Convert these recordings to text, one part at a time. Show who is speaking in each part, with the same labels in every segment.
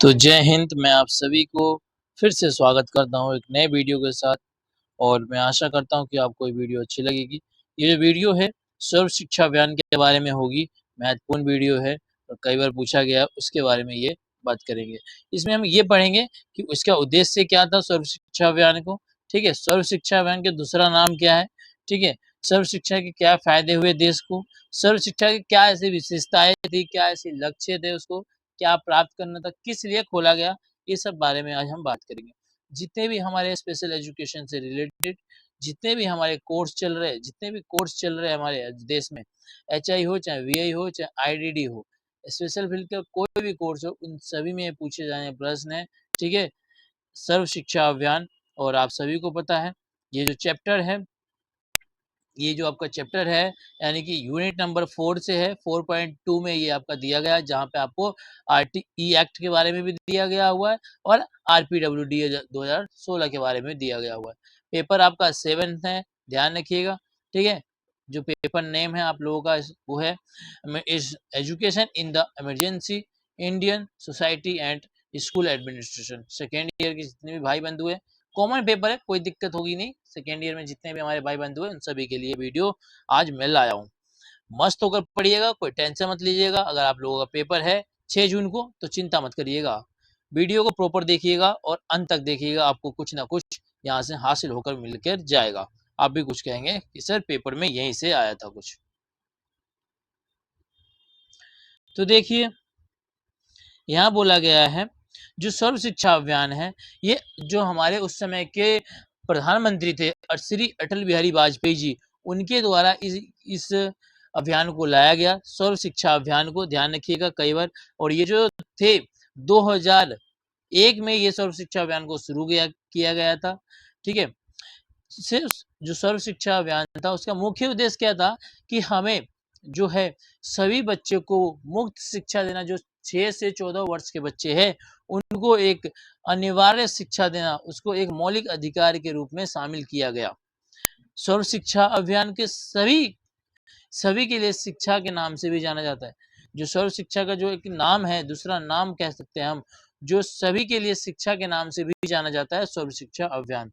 Speaker 1: तो जय हिंद। मैं आप सभी को फिर से स्वागत करता हूँ एक नए वीडियो के साथ और मैं आशा करता हूँ कि आपको ये वीडियो अच्छी लगेगी। ये जो वीडियो है सर्व शिक्षा अभियान के बारे में होगी, महत्वपूर्ण वीडियो है और कई बार पूछा गया है, उसके बारे में ये बात करेंगे। इसमें हम ये पढ़ेंगे कि इसका उद्देश्य क्या था सर्व शिक्षा अभियान को, ठीक है? सर्व शिक्षा अभियान का दूसरा नाम क्या है, ठीक है? सर्व शिक्षा के क्या फ़ायदे हुए देश को, सर्व शिक्षा की क्या ऐसी विशेषताएँ थी, क्या ऐसे लक्ष्य थे उसको क्या प्राप्त करना था, किस लिए खोला गया, ये सब बारे में आज हम बात करेंगे। जितने भी हमारे स्पेशल एजुकेशन से रिलेटेड जितने भी हमारे कोर्स चल रहे हैं, जितने भी कोर्स चल रहे हैं हमारे देश में, एचआई हो, चाहे वीआई हो, चाहे आईडीडी हो, स्पेशल फील्ड का कोई भी कोर्स हो, उन सभी में पूछे जाने प्रश्न है, ठीक है? सर्व शिक्षा अभियान और आप सभी को पता है, ये जो चैप्टर है ये जो आपका चैप्टर है यानी कि यूनिट नंबर 4 से है 4.2 में ये आपका दिया गया है जहाँ पे आपको आरटीई एक्ट के बारे में भी दिया गया हुआ है और आरपीडब्ल्यूडी 2016 के बारे में दिया गया हुआ है। पेपर आपका 7th है, ध्यान रखिएगा, ठीक है? जो पेपर नेम है आप लोगों का वो है इस education in the emergency Indian society and school administration. Second year के जितने भी भाई बंधु है कॉमन पेपर है, कोई दिक्कत होगी नहीं। सेकेंड ईयर में जितने भी हमारे भाई बंधु हैं उन सभी के लिए वीडियो आज मैं लाया हूँ। मस्त होकर पढ़िएगा, कोई टेंशन मत लीजिएगा। अगर आप लोगों का पेपर है 6 जून को तो चिंता मत करिएगा। वीडियो को प्रॉपर देखिएगा और अंत तक देखिएगा, आपको कुछ ना कुछ यहाँ से हासिल होकर मिलकर जाएगा। आप भी कुछ कहेंगे कि सर पेपर में यहीं से आया था कुछ। तो देखिए यहाँ बोला गया है जो सर्व शिक्षा अभियान है ये जो हमारे उस समय के प्रधानमंत्री थे श्री अटल बिहारी वाजपेयी जी, उनके द्वारा इस अभियान को लाया गया, सर्व शिक्षा अभियान को ध्यान रखिएगा कई बार। और ये जो थे 2001 में ये सर्व शिक्षा अभियान को शुरू किया गया था, ठीक है? सिर्फ जो सर्व शिक्षा अभियान था उसका मुख्य उद्देश्य क्या था कि हमें जो है सभी बच्चे को मुफ्त शिक्षा देना। जो 6 से 14 वर्ष के बच्चे हैं उनको एक अनिवार्य शिक्षा देना, उसको एक मौलिक अधिकार के रूप में शामिल किया गया। सर्व शिक्षा अभियान के सभी के लिए शिक्षा के नाम से भी जाना जाता है। जो सर्व शिक्षा का जो एक नाम है, दूसरा नाम कह सकते हैं हम, जो सभी के लिए शिक्षा के नाम से भी जाना जाता है, सर्व शिक्षा अभियान।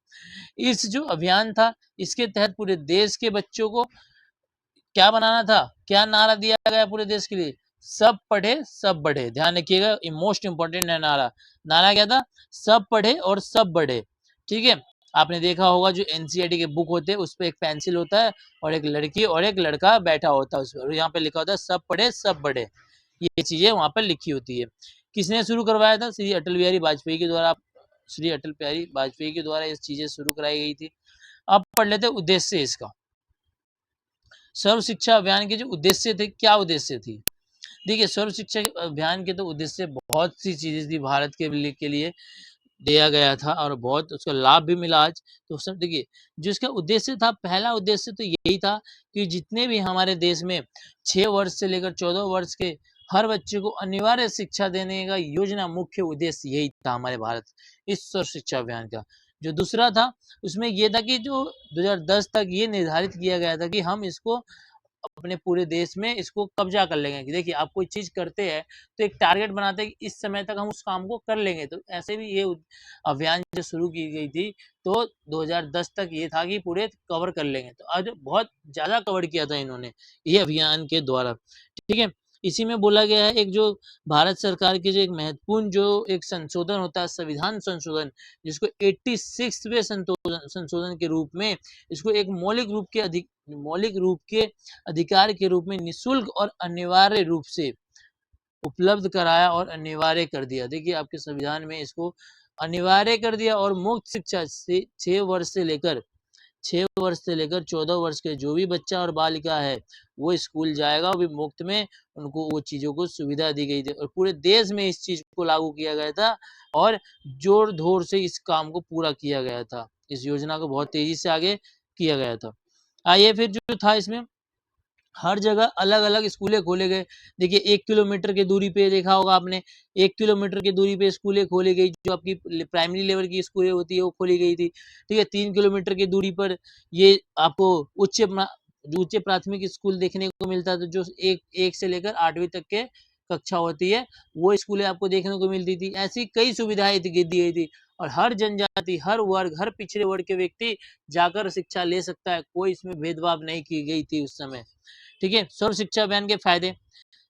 Speaker 1: इस जो अभियान था इसके तहत पूरे देश के बच्चों को क्या बनाना था, क्या नारा दिया गया पूरे देश के लिए, सब पढ़े सब बढ़े। ध्यान रखिएगा, मोस्ट इंपॉर्टेंट है नारा। नारा क्या था, सब पढ़े और सब बढ़े, ठीक है? आपने देखा होगा जो एनसीईआरटी के बुक होते हैं उस पर एक पेंसिल होता है और एक लड़की और एक लड़का बैठा होता है उस पर, यहाँ पे लिखा होता है सब पढ़े सब बढ़े। ये चीजें वहां पर लिखी होती है। किसने शुरू करवाया था? श्री अटल बिहारी वाजपेयी के द्वारा। श्री अटल बिहारी वाजपेयी के द्वारा ये चीजें शुरू कराई गई थी। अब पढ़ लेते उद्देश्य इसका। सर्व शिक्षा अभियान के जो उद्देश्य थे, क्या उद्देश्य थी? देखिए सर्व शिक्षा अभियान के तो उद्देश्य बहुत सी चीजें थी भारत के लिए दिया गया था और बहुत उसका लाभ भी मिला आज। तो सब देखिए जो इसका उद्देश्य था, पहला उद्देश्य तो यही था कि जितने भी हमारे देश में 6 वर्ष से लेकर 14 वर्ष के हर बच्चे को अनिवार्य शिक्षा देने का योजना, मुख्य उद्देश्य यही था हमारे भारत इस सर्व शिक्षा अभियान का। जो दूसरा था उसमें ये था कि जो 2010 तक ये निर्धारित किया गया था कि हम इसको अपने पूरे देश में इसको कब्जा कर लेंगे। कि देखिए आप कोई चीज करते हैं तो एक टारगेट बनाते हैं कि इस समय तक हम उस काम को कर लेंगे। तो ऐसे भी ये अभियान जो शुरू की गई थी तो 2010 तक ये था कि पूरे कवर कर लेंगे। तो आज बहुत ज्यादा कवर किया था इन्होंने ये अभियान के द्वारा, ठीक है? इसी में बोला गया है एक जो भारत सरकार के जो एक महत्वपूर्ण जो एक संशोधन होता है, संविधान संशोधन, जिसको 86वें संशोधन के रूप में इसको एक मौलिक रूप के अधिकार के रूप में निःशुल्क और अनिवार्य रूप से उपलब्ध कराया और अनिवार्य कर दिया। देखिए आपके संविधान में इसको अनिवार्य कर दिया और मुफ्त शिक्षा से 6 वर्ष से लेकर 14 वर्ष के जो भी बच्चा और बालिका है वो स्कूल जाएगा, वो भी मुफ्त में, उनको वो चीजों को सुविधा दी गई थी और पूरे देश में इस चीज को लागू किया गया था और जोर धोर से इस काम को पूरा किया गया था। इस योजना को बहुत तेजी से आगे किया गया था। आइए फिर जो था इसमें हर जगह अलग-अलग स्कूलें खोले गए। देखिए 1 किलोमीटर की दूरी पे देखा होगा आपने, 1 किलोमीटर की दूरी पे स्कूलें खोली गई। जो आपकी प्राइमरी लेवल की स्कूलें होती है वो खोली गई थी, ठीक है? 3 किलोमीटर की दूरी पर ये आपको उच्च प्राथमिक स्कूल देखने को मिलता था जो 1 से लेकर 8वीं तक के कक्षा होती है वो स्कूलें आपको देखने को मिलती थी। ऐसी कई सुविधाएं दी गई थी और हर जनजाति, हर वर्ग, हर पिछड़े वर्ग के व्यक्ति जाकर शिक्षा ले सकता है। कोई इसमें भेदभाव नहीं की गई थी उस समय। ठीक है। सर्व शिक्षा अभियान के फायदे।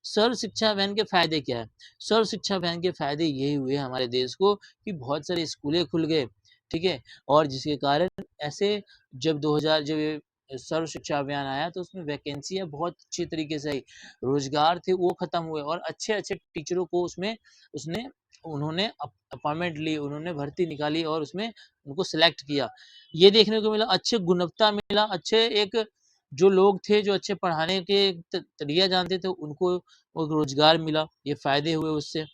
Speaker 1: सर्व शिक्षा अभियान के फायदे क्या है? सर्व शिक्षा अभियान के फायदे यही हुए हमारे देश को कि बहुत सारे स्कूलें खुल गए। ठीक है। और जिसके कारण ऐसे जब 2000 जब ये सर्व शिक्षा अभियान आया तो उसमें वैकेंसियां बहुत अच्छे तरीके से आई। रोजगार थे वो खत्म हुए और अच्छे अच्छे टीचरों को उसमें उसने उन्होंने अपॉइंटमेंट ली, उन्होंने भर्ती निकाली और उसमें उनको सिलेक्ट किया। ये देखने को मिला, अच्छे गुणवत्ता मिला, अच्छे एक जो लोग थे जो अच्छे पढ़ाने के तरीका जानते थे उनको वो रोजगार मिला। ये फायदे हुए उससे।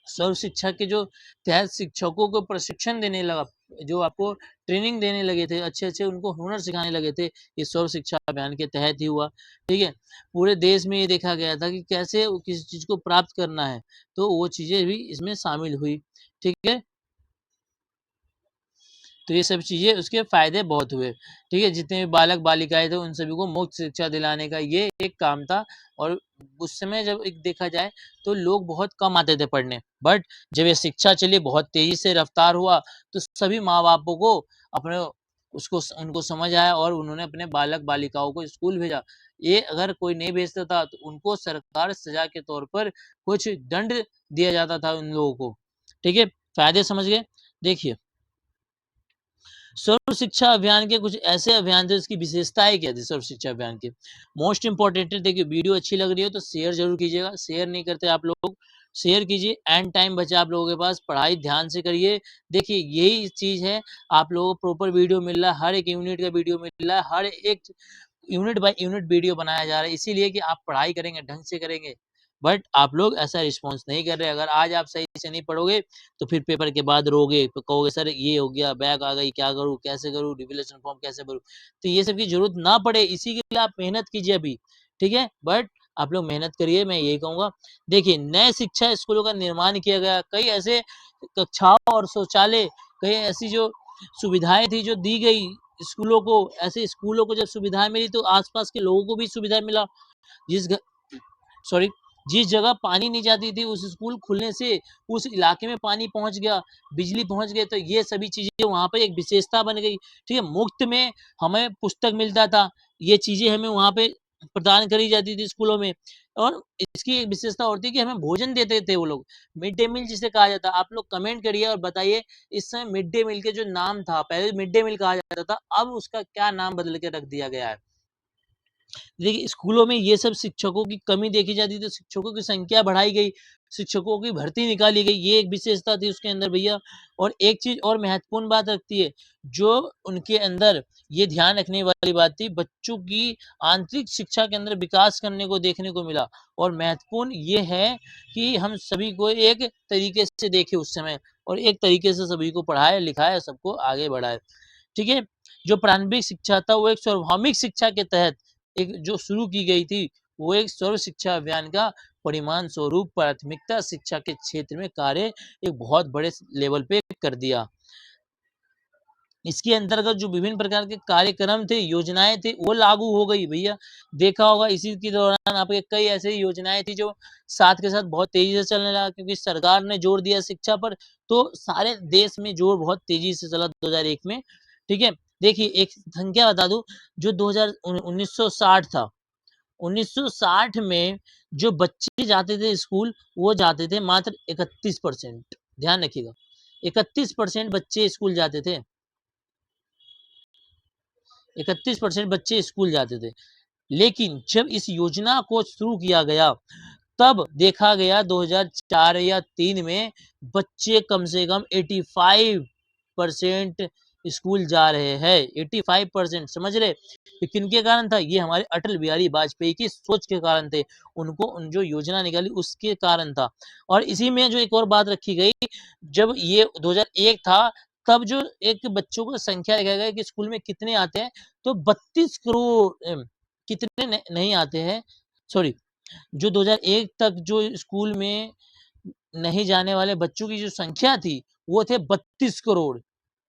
Speaker 1: सर्व शिक्षा के जो तहत शिक्षकों को प्रशिक्षण देने लगा, जो आपको ट्रेनिंग देने लगे थे, अच्छे अच्छे उनको हुनर सिखाने लगे थे, ये सर्व शिक्षा अभियान के तहत ही हुआ। ठीक है। पूरे देश में ये देखा गया था कि कैसे किसी चीज को प्राप्त करना है, तो वो चीजें भी इसमें शामिल हुई। ठीक है। तो ये सब चीज़ें उसके फ़ायदे बहुत हुए। ठीक है। जितने भी बालक बालिकाएँ थे उन सभी को मुफ्त शिक्षा दिलाने का ये एक काम था। और उस समय जब एक देखा जाए तो लोग बहुत कम आते थे पढ़ने। बट जब ये शिक्षा चली, बहुत तेज़ी से रफ्तार हुआ, तो सभी माँ-बापों को अपने उसको उनको समझ आया और उन्होंने अपने बालक बालिकाओं को स्कूल भेजा। ये अगर कोई नहीं भेजता था तो उनको सरकार सज़ा के तौर पर कुछ दंड दिया जाता था उन लोगों को। ठीक है। फ़ायदे समझ गए? देखिए, सर्व शिक्षा अभियान के कुछ ऐसे अभियान थे उसकी विशेषताएं क्या थी सर्व शिक्षा अभियान की। मोस्ट इंपॉर्टेंट है, देखिए वीडियो अच्छी लग रही हो तो शेयर जरूर कीजिएगा। शेयर नहीं करते आप लोग, शेयर कीजिए। एंड टाइम बचा आप लोगों के पास, पढ़ाई ध्यान से करिए। देखिए यही चीज है, आप लोगों को प्रॉपर वीडियो मिल रहा है, हर एक यूनिट का वीडियो मिल रहा है, हर एक यूनिट बाय यूनिट वीडियो बनाया जा रहा है, इसीलिए कि आप पढ़ाई करेंगे, ढंग से करेंगे। बट आप लोग ऐसा रिस्पॉन्स नहीं कर रहे। अगर आज आप सही से नहीं पढ़ोगे तो फिर पेपर के बाद रोगे, तो कहोगे सर ये हो गया, बैक आ गई, क्या करूँ, कैसे करूँ, रिवैल्यूएशन फॉर्म कैसे भरूँ? तो ये सब की जरूरत ना पड़े, इसी के लिए आप मेहनत कीजिए अभी। ठीक है। बट आप लोग मेहनत करिए, मैं यही कहूंगा। देखिए, नए शिक्षा स्कूलों का निर्माण किया गया, कई ऐसे कक्षाओं और शौचालय, कई ऐसी जो सुविधाएं थी जो दी गई स्कूलों को। ऐसे स्कूलों को जब सुविधाएं मिली तो आसपास के लोगों को भी सुविधा मिला। जिस सॉरी जिस जगह पानी नहीं जाती थी उस स्कूल खुलने से उस इलाके में पानी पहुंच गया, बिजली पहुंच गई, तो ये सभी चीजें वहां पर एक विशेषता बन गई। ठीक है। मुफ्त में हमें पुस्तक मिलता था, ये चीजें हमें वहां पे प्रदान करी जाती थी स्कूलों में। और इसकी एक विशेषता और थी कि हमें भोजन देते थे वो लोग, मिड डे मील जिसे कहा जाता। आप लोग कमेंट करिए और बताइए, इस समय मिड डे मील के जो नाम था, पहले मिड डे मील कहा जाता था, अब उसका क्या नाम बदल के रख दिया गया है। देखिए, स्कूलों में ये सब शिक्षकों की कमी देखी जाती थी, तो शिक्षकों की संख्या बढ़ाई गई, शिक्षकों की भर्ती निकाली गई, ये एक विशेषता थी उसके अंदर भैया। और एक चीज और महत्वपूर्ण बात रखती है, जो उनके अंदर ये ध्यान रखने वाली बात थी, बच्चों की आंतरिक शिक्षा के अंदर विकास करने को देखने को मिला। और महत्वपूर्ण ये है कि हम सभी को एक तरीके से देखे उस समय, और एक तरीके से सभी को पढ़ाए लिखाए, सबको आगे बढ़ाए। ठीक है। जो प्रारंभिक शिक्षा था वो एक सार्वभौमिक शिक्षा के तहत एक जो शुरू की गई थी, वो एक सर्व शिक्षा अभियान का परिणाम स्वरूप प्राथमिकता शिक्षा के क्षेत्र में कार्य एक बहुत बड़े लेवल पे कर दिया। इसके अंतर्गत जो विभिन्न प्रकार के कार्यक्रम थे, योजनाएं थी, वो लागू हो गई भैया। देखा होगा इसी के दौरान आपके कई ऐसी योजनाएं थी जो साथ के साथ बहुत तेजी से चलने लगा, क्योंकि सरकार ने जोर दिया शिक्षा पर, तो सारे देश में जोर बहुत तेजी से चला 2001 में। ठीक है। देखिए, एक संख्या बता दूं, जो 1960 था, 1960 में जो बच्चे जाते थे स्कूल, वो जाते थे मात्र 31%। ध्यान रखिएगा, 31% बच्चे स्कूल जाते थे, 31% बच्चे स्कूल जाते थे। लेकिन जब इस योजना को शुरू किया गया, तब देखा गया 2004 या 3 में बच्चे कम से कम 85% स्कूल जा रहे हैं। 85% समझ रहे? ये किनके कारण था? ये हमारे अटल बिहारी वाजपेयी की सोच के कारण थे। उनको उन जो योजना निकाली उसके कारण था। और इसी में जो एक और बात रखी गई, जब ये 2001 था, तब जो एक बच्चों को संख्या देखा गया कि स्कूल में कितने आते हैं, तो 32 करोड़ कितने नहीं आते हैं, सॉरी, जो 2001 तक जो स्कूल में नहीं जाने वाले बच्चों की जो संख्या थी, वो थे 32 करोड़।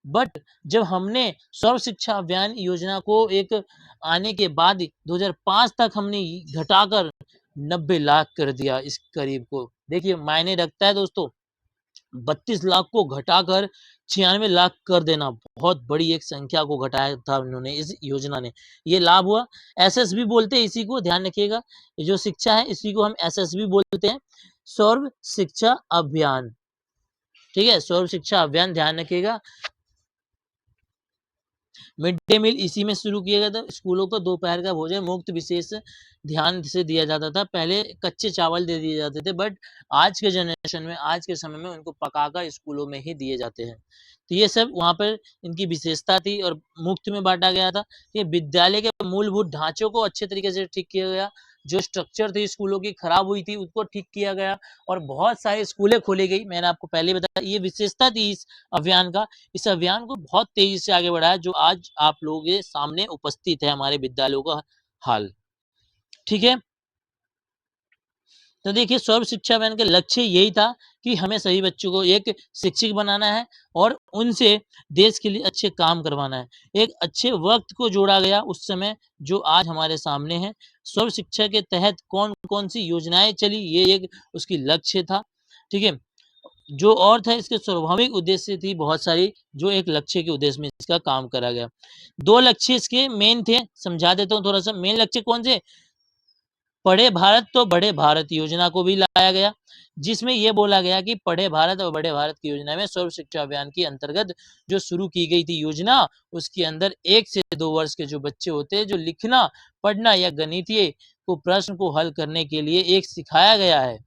Speaker 1: बट जब हमने सर्व शिक्षा अभियान योजना को एक आने के बाद 2005 तक हमने घटाकर 90 लाख कर दिया इस करीब को। देखिए मायने रखता है दोस्तों, 32 लाख को घटाकर 96 लाख कर देना, बहुत बड़ी एक संख्या को घटाया था उन्होंने इस योजना ने। ये लाभ हुआ। एसएसबी बोलते हैं इसी को, ध्यान रखिएगा। ये जो शिक्षा है इसी को हम एसएसबी बोलते हैं, सर्व शिक्षा अभियान। ठीक है, सर्व शिक्षा अभियान ध्यान रखिएगा। मिड डे मील इसी में शुरू किया गया था। स्कूलों को दोपहर का भोजन मुफ्त विशेष ध्यान से दिया जाता था। पहले कच्चे चावल दे दिए जाते थे, बट आज के जनरेशन में, आज के समय में उनको पकाकर स्कूलों में ही दिए जाते हैं। तो ये सब वहाँ पर इनकी विशेषता थी और मुफ्त में बांटा गया था। ये विद्यालय के मूलभूत ढांचों को अच्छे तरीके से ठीक किया गया। जो स्ट्रक्चर थी स्कूलों की खराब हुई थी उसको ठीक किया गया और बहुत सारी स्कूलें खोली गई। मैंने आपको पहले बताया, ये विशेषता थी इस अभियान का। इस अभियान को बहुत तेजी से आगे बढ़ाया जो आज आप लोगों के सामने उपस्थित है हमारे विद्यालयों का हाल। ठीक है, तो देखिए सर्व शिक्षा अभियान का लक्ष्य यही था कि हमें सभी बच्चों को एक शिक्षक बनाना है और उनसे देश के लिए अच्छे काम करवाना है। एक अच्छे वक्त को जोड़ा गया उस समय जो आज हमारे सामने है। सर्व शिक्षा के तहत कौन कौन सी योजनाएं चली, ये एक उसकी लक्ष्य था। ठीक है, जो और था इसके स्वाभाविक उद्देश्य थी बहुत सारी, जो एक लक्ष्य के उद्देश्य में इसका काम करा गया। 2 लक्ष्य इसके मेन थे, समझा देता हूँ थोड़ा-सा। मेन लक्ष्य कौन से? पढ़े भारत तो बड़े भारत योजना को भी लाया गया, जिसमें ये बोला गया कि पढ़े भारत और बड़े भारत की योजना में सर्व शिक्षा अभियान के अंतर्गत जो शुरू की गई थी योजना, उसके अंदर 1 से 2 वर्ष के जो बच्चे होते हैं, जो लिखना, पढ़ना या गणितीय को प्रश्न को हल करने के लिए एक सिखाया गया है।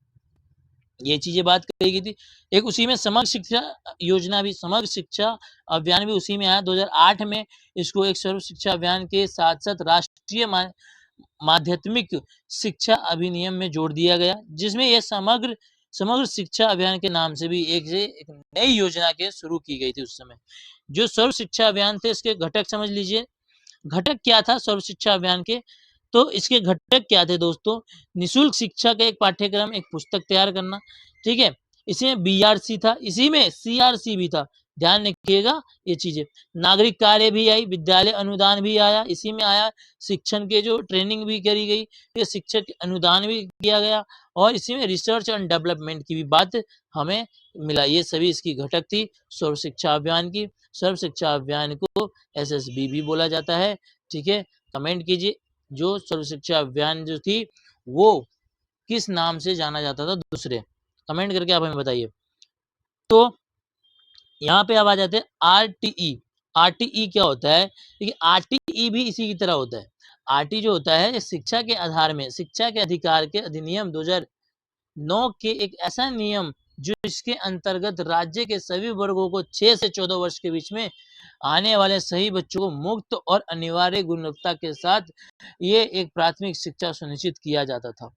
Speaker 1: ये चीजें बात कही गई थी। एक उसी में समग्र शिक्षा योजना भी, समग्र शिक्षा अभियान भी उसी में आया। 2008 में इसको एक सर्व शिक्षा अभियान के साथ-साथ राष्ट्रीय माध्यमिक शिक्षा अधिनियम में जोड़ दिया गया, जिसमें ये समग्र समग्र शिक्षा अभियान के नाम से भी एक नई योजना के शुरू की गई थी उस समय। जो सर्व शिक्षा अभियान थे इसके घटक समझ लीजिए। घटक क्या था सर्व शिक्षा अभियान के? तो इसके घटक क्या थे दोस्तों? निःशुल्क शिक्षा का एक पाठ्यक्रम, एक पुस्तक तैयार करना, ठीक है? इसमें बीआरसी था, इसी में सीआरसी भी था। ध्यान रखिएगा ये चीज़ें। नागरिक कार्य भी आई, विद्यालय अनुदान भी आया, इसी में आया। शिक्षण के जो ट्रेनिंग भी करी गई, ये शिक्षक अनुदान भी किया गया और इसी में रिसर्च एंड डेवलपमेंट की भी बात हमें मिला। ये सभी इसकी घटक थी सर्व शिक्षा अभियान की। सर्व शिक्षा अभियान को एसएसबी भी बोला जाता है। ठीक है, कमेंट कीजिए जो सर्व शिक्षा अभियान जो थी वो किस नाम से जाना जाता था दूसरे, कमेंट करके आप हमें बताइए। तो यहाँ पे अब आ जाते हैं आरटीई। आरटीई क्या होता है? देखिए आरटीई भी इसी की तरह होता है। आरटी जो होता है शिक्षा के आधार में शिक्षा के अधिकार के अधिनियम 2009 के एक ऐसा नियम जो इसके अंतर्गत राज्य के सभी वर्गों को 6 से 14 वर्ष के बीच में आने वाले सही बच्चों को मुफ्त और अनिवार्य गुणवत्ता के साथ ये एक प्राथमिक शिक्षा सुनिश्चित किया जाता था।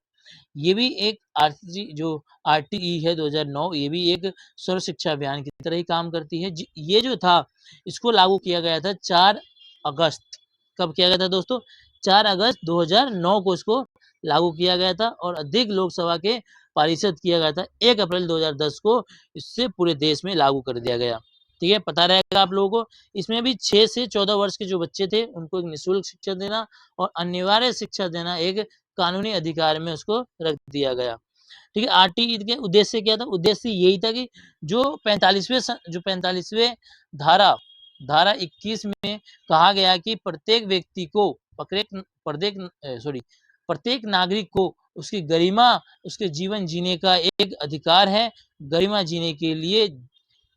Speaker 1: ये भी एक आरटी जो आरटीई है 2009, ये भी एक सर्व शिक्षा अभियान की तरह ही काम करती है। ये जो था इसको लागू किया गया था 4 अगस्त। कब किया गया था दोस्तों? 4 अगस्त 2009 को इसको लागू किया गया था और अधिक लोकसभा के पारित किया गया था 1 अप्रैल 2010 को। इससे पूरे देश में लागू कर दिया गया। ठीक है, पता रहेगा आप लोगों को। इसमें भी 6 से 14 वर्ष के जो बच्चे थे उनको एक निःशुल्क शिक्षा देना और अनिवार्य शिक्षा देना एक कानूनी अधिकार में उसको रख दिया गया। ठीक है, आरटीई के उद्देश्य क्या था? उद्देश्य यही था कि जो 45वें धारा 21 में कहा गया कि प्रत्येक व्यक्ति को प्रत्येक नागरिक को उसकी गरिमा, उसके जीवन जीने का एक अधिकार है। गरिमा जीने के लिए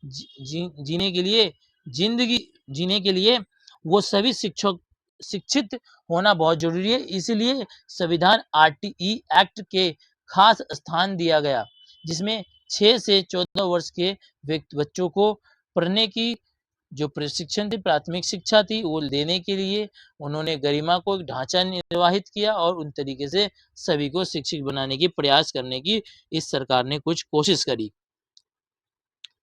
Speaker 1: जीने के लिए जिंदगी जीने के लिए वो सभी शिक्षित होना बहुत जरूरी है। इसलिए संविधान आरटीई एक्ट के खास स्थान दिया गया, जिसमें 6 से 14 वर्ष के बच्चों को पढ़ने की जो प्रशिक्षण थी, प्राथमिक शिक्षा थी, वो देने के लिए उन्होंने गरिमा को एक ढांचा निर्वाहित किया और उन तरीके से सभी को शिक्षित बनाने की प्रयास करने की इस सरकार ने कुछ कोशिश करी।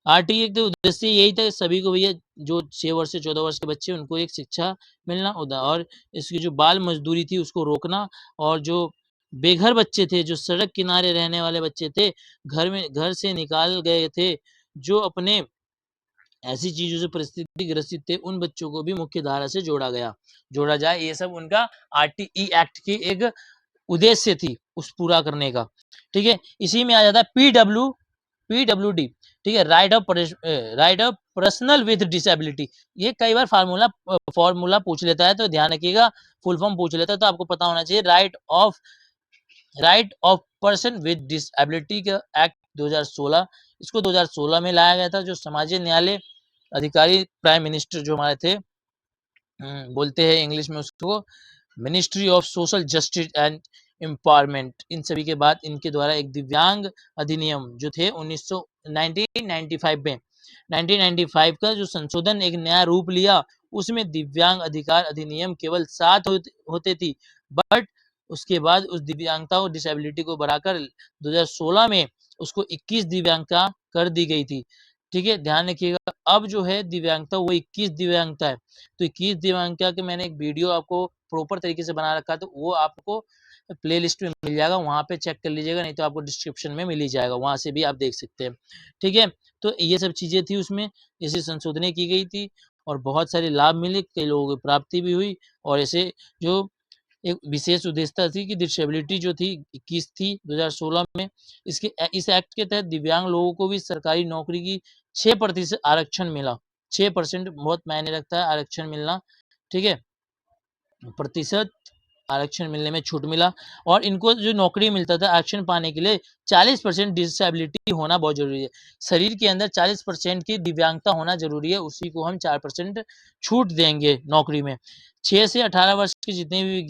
Speaker 1: आरटीई के उद्देश्य यही था सभी को भैया जो 6 वर्ष से 14 वर्ष के बच्चे उनको एक शिक्षा मिलना और इसकी जो बाल मजदूरी थी उसको रोकना और जो बेघर बच्चे थे, जो सड़क किनारे रहने वाले बच्चे थे, घर से निकाल गए थे, जो अपने ऐसी चीजों से परिस्थिति ग्रसित थे, उन बच्चों को भी मुख्य धारा से जोड़ा जाए। ये सब उनका आरटीई एक्ट की एक उद्देश्य थी उस पूरा करने का, ठीक है। इसी में आ जाता है PWD, ठीक है, right of personal with disability. ये कई बार फॉर्मूला पूछ लेता है, तो ध्यान रखिएगा, फुल फॉर्म पूछ लेता है तो आपको पता होना चाहिए। Right of person with disability का एक्ट 2016, इसको 2016 में लाया गया था। जो समाजीय न्यायालय अधिकारी प्राइम मिनिस्टर जो हमारे थे, बोलते हैं इंग्लिश में उसको ministry of social justice and empowerment, इन सभी के बाद इनके द्वारा एक दिव्यांग अधिनियम जो थे 1995 में 1995 का जो संशोधन एक नया रूप लिया, उसमें दिव्यांग अधिकार अधिनियम केवल 7 होते थी, बट उसके बाद उस दिव्यांगता और डिसेबिलिटी को बढ़ाकर 2016 में उसको 21 दिव्यांगता कर दी गई थी, ठीक है। ध्यान रखिएगा, अब जो है दिव्यांगता वो 21 दिव्यांगता है। तो 21 दिव्यांगता के मैंने एक वीडियो आपको प्रॉपर तरीके से बना रखा है, तो वो आपको प्लेलिस्ट में मिल जाएगा, वहां पे चेक कर लीजिएगा, नहीं तो आपको डिस्क्रिप्शन में मिल ही जाएगा, वहां से भी आप देख सकते हैं, ठीक है। तो ये सब चीजें थी उसमें, ऐसे संशोधन की गई थी और बहुत सारे लाभ मिले, कई लोगों को प्राप्ति भी हुई। और ऐसे जो एक विशेष उद्देश्यता थी कि डिसेबिलिटी जो थी 21 थी 2016 में, इस एक्ट के तहत दिव्यांग लोगों को भी सरकारी नौकरी की 6% आरक्षण मिला। 6% बहुत मायने रखता है आरक्षण मिलना, ठीक है, प्रतिशत आरक्षण मिलने में छूट मिला। और इनको जो नौकरी मिलता था आरक्षण पाने के लिए 40% डिसेबिलिटी होना बहुत जरूरी है, शरीर के अंदर 40% की दिव्यांगता होना जरूरी है, उसी को हम 4% छूट देंगे नौकरी में। 6 से 18 वर्ष के जितने भी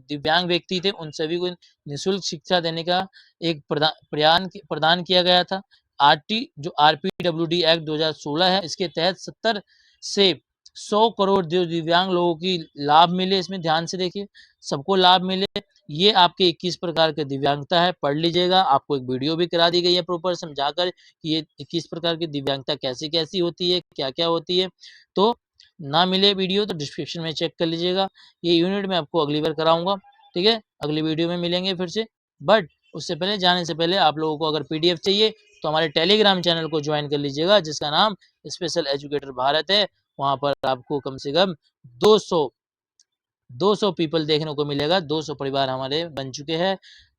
Speaker 1: दिव्यांग व्यक्ति थे उन सभी को निःशुल्क शिक्षा देने का एक प्रदान किया गया था। जो RPWD एक्ट 2016 है, इसके तहत 70 से 100 करोड़ जो दिव्यांग लोगों की लाभ मिले, इसमें ध्यान से देखिए, सबको लाभ मिले। ये आपके 21 प्रकार के दिव्यांगता है, पढ़ लीजिएगा। आपको एक वीडियो भी करा दी गई है प्रॉपर समझाकर कि ये 21 प्रकार की दिव्यांगता कैसी कैसी होती है, क्या क्या होती है। तो ना मिले वीडियो तो डिस्क्रिप्शन में चेक कर लीजिएगा। ये यूनिट में आपको अगली बार कराऊंगा, ठीक है, अगली वीडियो में मिलेंगे फिर से। बट उससे पहले, जाने से पहले, आप लोगों को अगर PDF चाहिए तो हमारे टेलीग्राम चैनल को ज्वाइन कर लीजिएगा, जिसका नाम स्पेशल एजुकेटर भारत है। वहां पर आपको कम से कम 200 पीपल देखने को मिलेगा। 200 परिवार हमारे बन चुके हैं,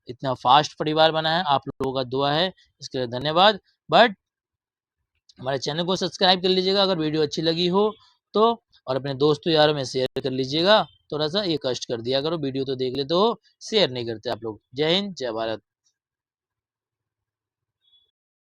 Speaker 1: इतना फास्ट परिवार बना है, आप लोगों का दुआ है, इसके लिए धन्यवाद। बट हमारे चैनल को सब्सक्राइब कर लीजिएगा अगर वीडियो अच्छी लगी हो तो, और अपने दोस्तों यारों में शेयर कर लीजिएगा। थोड़ा सा ये कष्ट कर दिया करो, वीडियो तो देख लेते हो, शेयर नहीं करते आप लोग। जय हिंद, जय भारत।